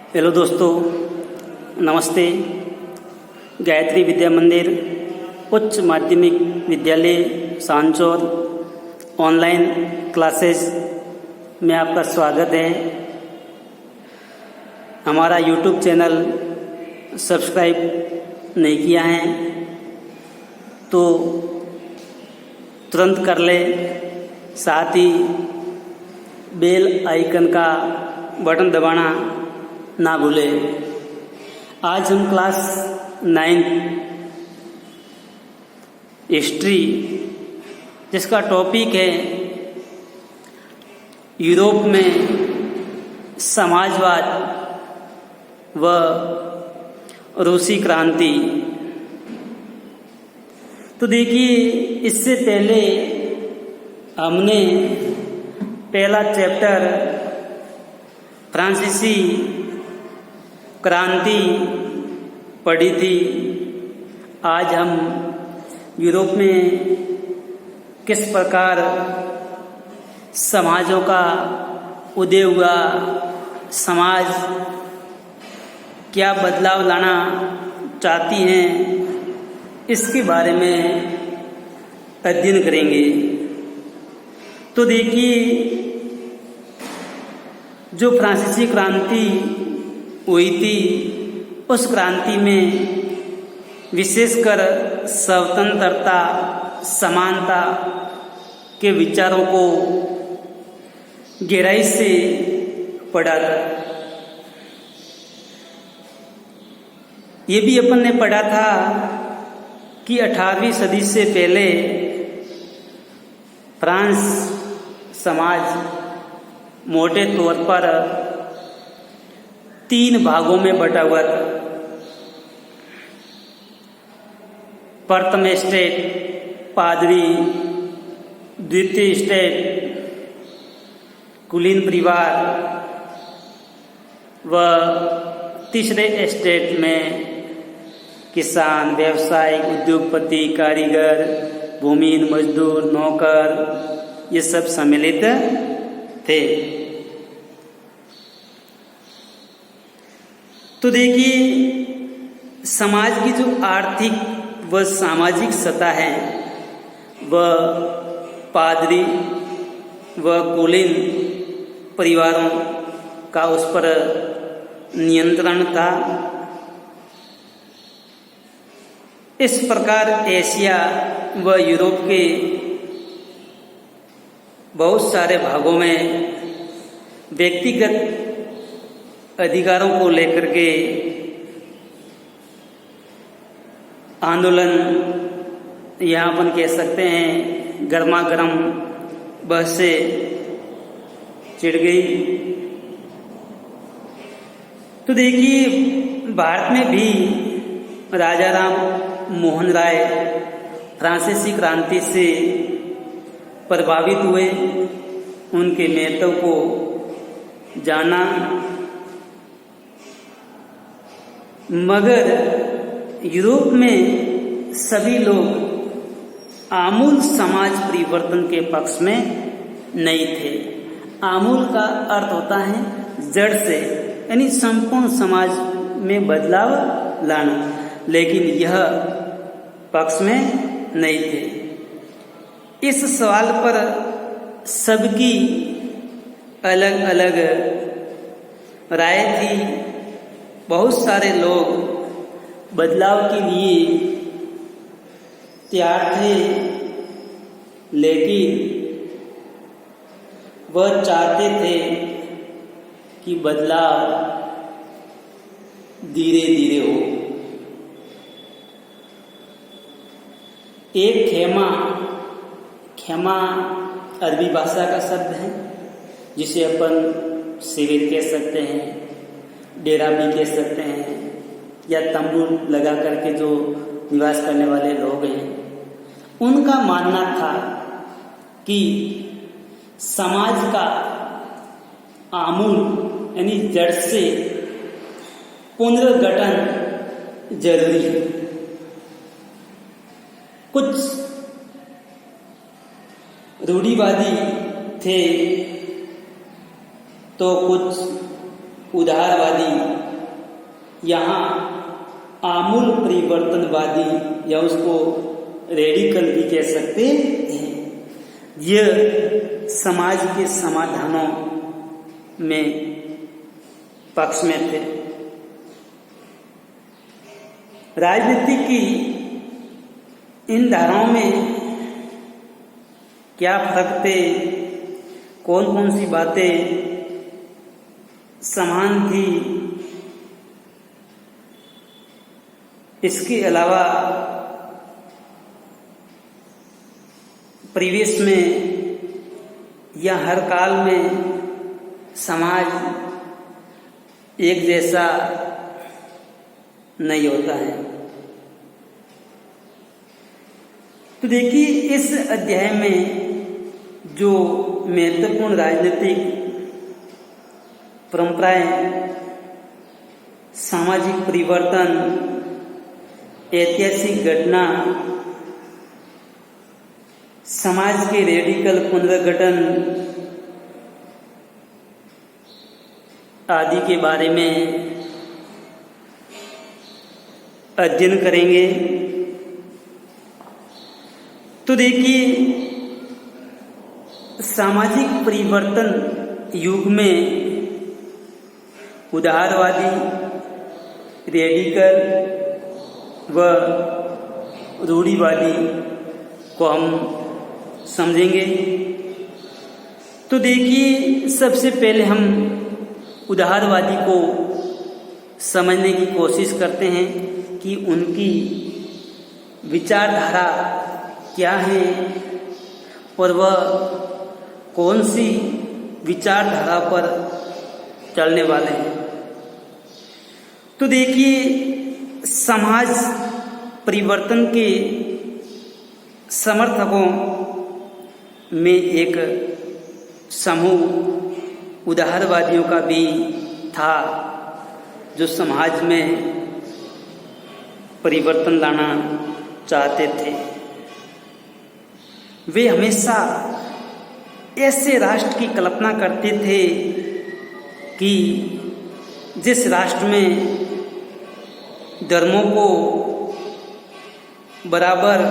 Hello दोस्तों, नमस्ते। गायत्री विद्या मंदिर उच्च माध्यमिक विद्यालय सांचौर ऑनलाइन क्लासेस में आपका स्वागत है। हमारा यूट्यूब चैनल सब्सक्राइब नहीं किया है तो तुरंत कर ले, साथ ही बेल आइकन का बटन दबाना ना भूले। आज हम क्लास 9 हिस्ट्री, जिसका टॉपिक है यूरोप में समाजवाद व रूसी क्रांति। तो देखिए, इससे पहले हमने पहला चैप्टर फ्रांसीसी क्रांति पढ़ी थी। आज हम यूरोप में किस प्रकार समाजों का उदय हुआ, समाज क्या बदलाव लाना चाहती हैं, इसके बारे में अध्ययन करेंगे। तो देखिए, जो फ्रांसीसी क्रांति हुई थी, उस क्रांति में विशेषकर स्वतंत्रता, समानता के विचारों को गहराई से पढ़ा था। ये भी अपन ने पढ़ा था कि 18वीं सदी से पहले फ्रांस समाज मोटे तौर पर 3 भागों में बटा हुआ था। प्रथम स्टेट पादरी, द्वितीय स्टेट कुलीन परिवार व तीसरे स्टेट में किसान, व्यवसायिक, उद्योगपति, कारीगर, भूमिहीन मजदूर, नौकर, ये सब सम्मिलित थे। तो देखिए, समाज की जो आर्थिक व सामाजिक सतह है वह पादरी व कुलीन परिवारों का उस पर नियंत्रण था। इस प्रकार एशिया व यूरोप के बहुत सारे भागों में व्यक्तिगत अधिकारों को लेकर के आंदोलन, यहाँ अपन कह सकते हैं गर्मा गर्म बहसें छिड़ गई। तो देखिए, भारत में भी राजा राम मोहन राय फ्रांसीसी क्रांति से प्रभावित हुए, उनके नेतृत्व को जाना, मगर यूरोप में सभी लोग आमूल समाज परिवर्तन के पक्ष में नहीं थे। आमूल का अर्थ होता है जड़ से, यानी संपूर्ण समाज में बदलाव लाना, लेकिन यह पक्ष में नहीं थे। इस सवाल पर सबकी अलग अलग राय थी। बहुत सारे लोग बदलाव के लिए तैयार थे, लेकिन वह चाहते थे कि बदलाव धीरे धीरे हो। एक खेमा अरबी भाषा का शब्द है, जिसे अपन शिविर कह सकते हैं, डेरा भी कह सकते हैं, या तंबू लगा करके जो निवास करने वाले लोग हैं। उनका मानना था कि समाज का आमूल यानी जड़ से पुनर्गठन जरूरी है। कुछ रूढ़िवादी थे तो कुछ उदारवादी, यहाँ आमूल परिवर्तनवादी या उसको रेडिकल भी कह सकते हैं, यह समाज के समाधानों में पक्ष में थे। राजनीति की इन धाराओं में क्या फर्क थे, कौन कौन सी बातें समान थी, इसके अलावा परिवेश में या हर काल में समाज एक जैसा नहीं होता है। तो देखिए, इस अध्याय में जो महत्वपूर्ण राजनीतिक परंपराएं, सामाजिक परिवर्तन, ऐतिहासिक घटना, समाज के रेडिकल पुनर्गठन आदि के बारे में अध्ययन करेंगे। तो देखिए, सामाजिक परिवर्तन युग में उदारवादी, रेडिकल व रूढ़िवादी को हम समझेंगे। तो देखिए, सबसे पहले हम उदारवादी को समझने की कोशिश करते हैं कि उनकी विचारधारा क्या है और वह कौन सी विचारधारा पर चलने वाले हैं। तो देखिए, समाज परिवर्तन के समर्थकों में एक समूह उदारवादियों का भी था, जो समाज में परिवर्तन लाना चाहते थे। वे हमेशा ऐसे राष्ट्र की कल्पना करते थे कि जिस राष्ट्र में धर्मों को बराबर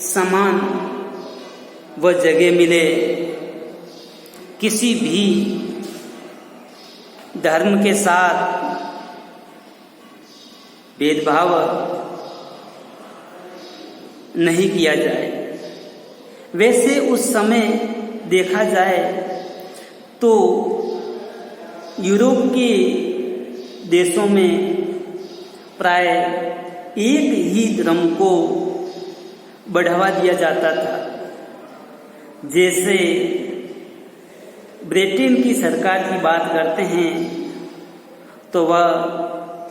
समान व जगह मिले, किसी भी धर्म के साथ भेदभाव नहीं किया जाए। वैसे उस समय देखा जाए तो यूरोप के देशों में प्राय एक ही धर्म को बढ़ावा दिया जाता था। जैसे ब्रिटेन की सरकार की बात करते हैं तो वह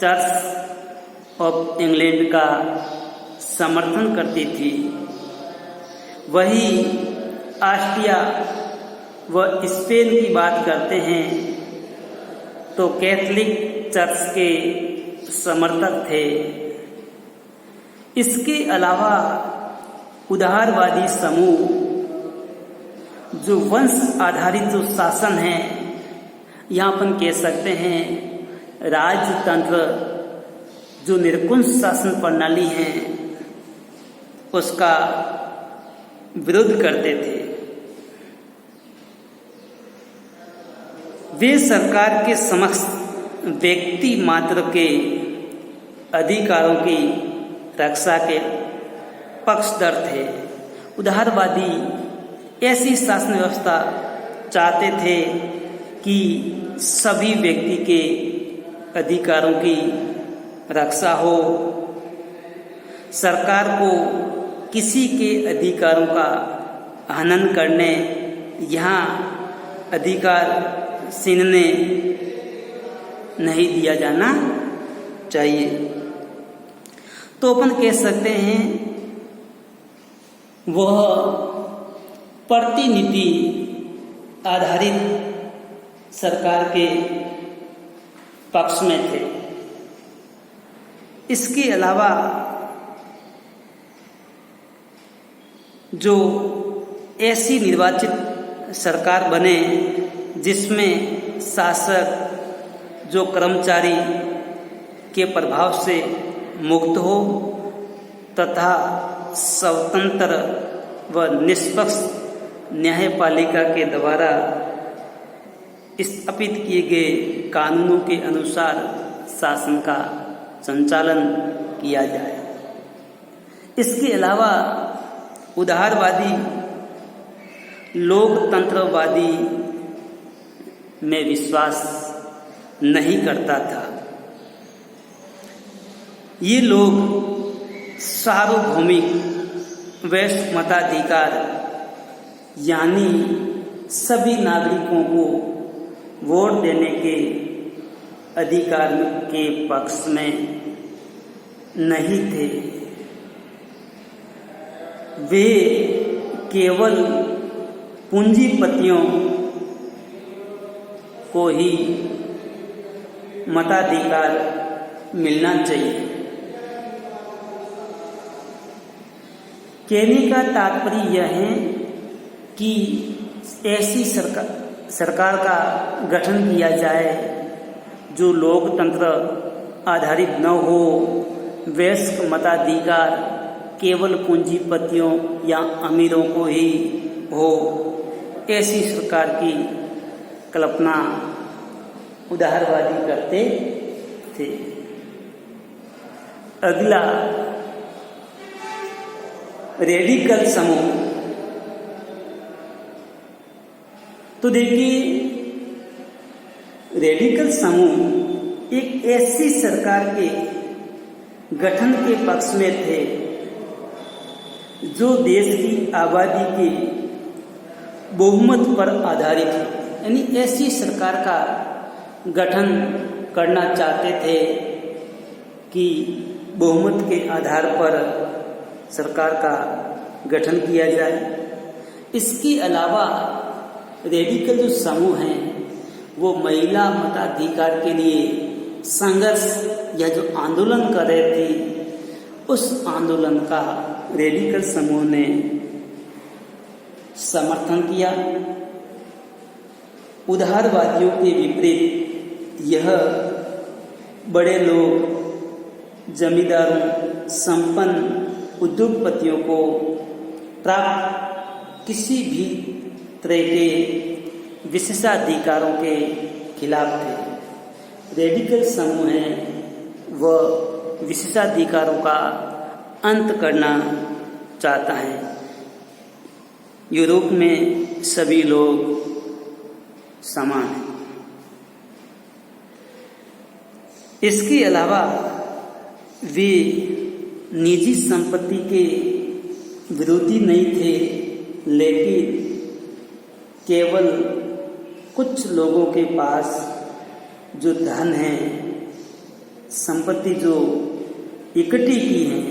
चर्च ऑफ इंग्लैंड का समर्थन करती थी। वही ऑस्ट्रिया व स्पेन की बात करते हैं तो कैथोलिक चर्च के समर्थक थे। इसके अलावा उदारवादी समूह जो वंश आधारित जो शासन है, यहाँ अपन कह सकते हैं राजतंत्र, जो निरंकुश शासन प्रणाली है, उसका विरोध करते थे। वे सरकार के समक्ष व्यक्ति मात्र के अधिकारों की रक्षा के पक्षधर थे। उदारवादी ऐसी शासन व्यवस्था चाहते थे कि सभी व्यक्ति के अधिकारों की रक्षा हो, सरकार को किसी के अधिकारों का हनन करने, यहाँ अधिकार छीनने नहीं दिया जाना चाहिए। तो अपन कह सकते हैं वह प्रतिनिधि आधारित सरकार के पक्ष में थे। इसके अलावा जो ऐसी निर्वाचित सरकार बने जिसमें शासक जो कर्मचारी के प्रभाव से मुक्त हो तथा स्वतंत्र व निष्पक्ष न्यायपालिका के द्वारा स्थापित किए गए कानूनों के अनुसार शासन का संचालन किया जाए। इसके अलावा उदारवादी लोकतंत्रवादी में विश्वास नहीं करता था। ये लोग सार्वभौमिक वैश्विक मताधिकार यानी सभी नागरिकों को वोट देने के अधिकार के पक्ष में नहीं थे। वे केवल पूंजीपतियों को ही मताधिकार मिलना चाहिए। कहने का तात्पर्य यह है कि ऐसी सरकार का गठन किया जाए जो लोकतंत्र आधारित न हो, वैश्विक मताधिकार केवल पूंजीपतियों या अमीरों को ही हो। ऐसी सरकार की कल्पना उदारवादी करते थे। अगला रेडिकल समूह। तो देखिए, रेडिकल समूह एक ऐसी सरकार के गठन के पक्ष में थे जो देश की आबादी के बहुमत पर आधारित है। यानी ऐसी सरकार का गठन करना चाहते थे कि बहुमत के आधार पर सरकार का गठन किया जाए। इसके अलावा रेडिकल जो समूह हैं वो महिला मताधिकार के लिए संघर्ष या जो आंदोलन कर रहे थे, उस आंदोलन का रेडिकल समूह ने समर्थन किया। उदारवादियों के विपरीत यह बड़े लोग, जमींदारों, संपन्न उद्योगपतियों को प्राप्त किसी भी तरह के विशेषाधिकारों के खिलाफ थे। रेडिकल समूह है वह विशेषाधिकारों का अंत करना चाहता है। यूरोप में सभी लोग समान हैं। इसके अलावा वे निजी संपत्ति के विरोधी नहीं थे, लेकिन केवल कुछ लोगों के पास जो धन है, संपत्ति जो इकट्ठी की है,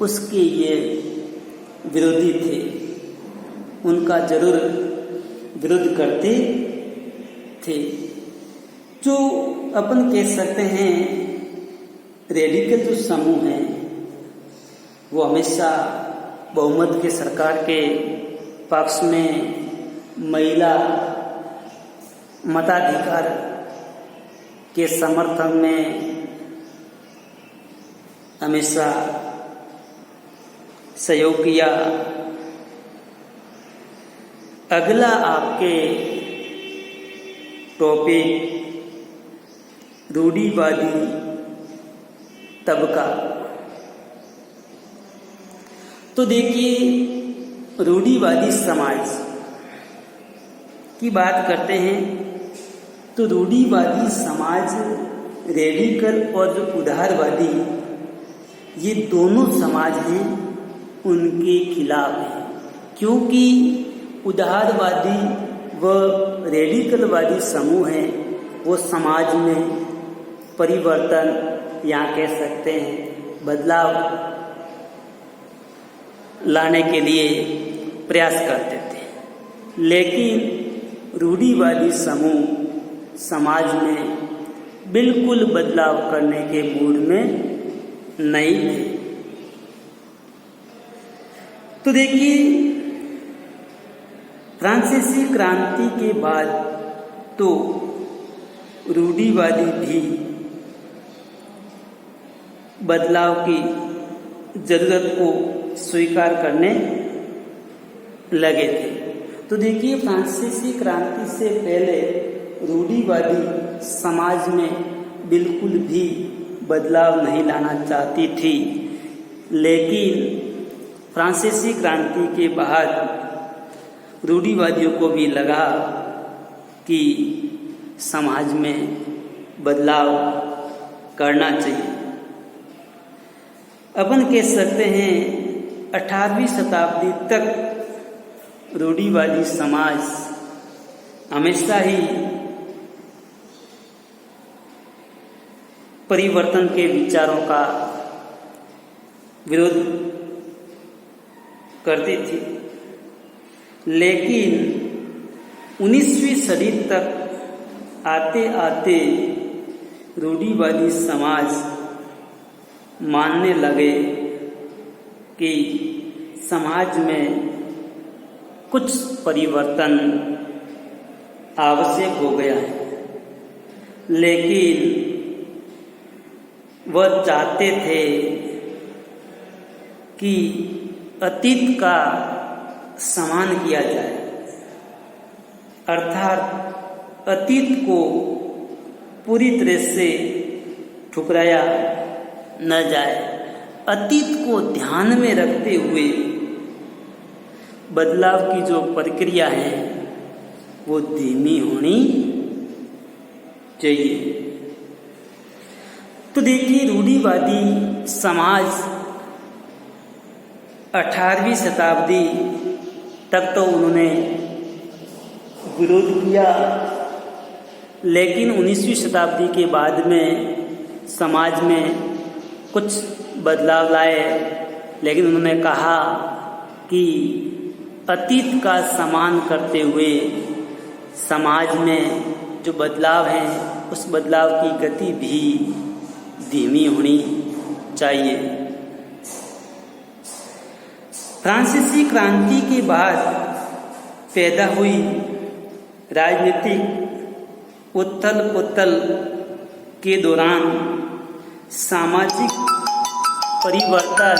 उसके ये विरोधी थे। उनका जरूर विरोध करते थे। जो अपन कह सकते हैं रेडिकल जो समूह है वो हमेशा बहुमत के सरकार के पक्ष में महिला मताधिकार के समर्थन में हमेशा सहयोग किया। अगला आपके टॉपिक रूढ़िवादी तबका। तो देखिए, रूढ़िवादी समाज की बात करते हैं तो रूढ़िवादी समाज, रेडिकल और जो उदारवादी, ये दोनों समाज हैं उनके खिलाफ है। क्योंकि उदारवादी व रेडिकलवादी समूह हैं वो समाज में परिवर्तन या कह सकते हैं बदलाव लाने के लिए प्रयास करते थे, लेकिन रूढ़िवादी समूह समाज में बिल्कुल बदलाव करने के मूड में नहीं थे। तो देखिए, फ्रांसीसी क्रांति के बाद तो रूढ़िवादी भी बदलाव की जरूरत को स्वीकार करने लगे थे। तो देखिए, फ्रांसीसी क्रांति से पहले रूढ़िवादी समाज में बिल्कुल भी बदलाव नहीं लाना चाहती थी, लेकिन फ्रांसीसी क्रांति के बाद रूढ़िवादियों को भी लगा कि समाज में बदलाव करना चाहिए। अपन कह सकते हैं 18वीं शताब्दी तक रूढ़िवादी समाज हमेशा ही परिवर्तन के विचारों का विरोध करती थी, लेकिन 19वीं सदी तक आते आते रूढ़िवादी समाज मानने लगे कि समाज में कुछ परिवर्तन आवश्यक हो गया है, लेकिन वह चाहते थे कि अतीत का सम्मान किया जाए, अर्थात अतीत को पूरी तरह से ठुकराया न जाए। अतीत को ध्यान में रखते हुए बदलाव की जो प्रक्रिया है वो धीमी होनी चाहिए। तो देखिए, रूढ़िवादी समाज 18वीं शताब्दी तक तो उन्होंने विरोध किया, लेकिन 19वीं शताब्दी के बाद में समाज में कुछ बदलाव लाए, लेकिन उन्होंने कहा कि अतीत का सम्मान करते हुए समाज में जो बदलाव है उस बदलाव की गति भी धीमी होनी चाहिए। फ्रांसीसी क्रांति के बाद पैदा हुई राजनीतिक उथल पुथल के दौरान सामाजिक परिवर्तन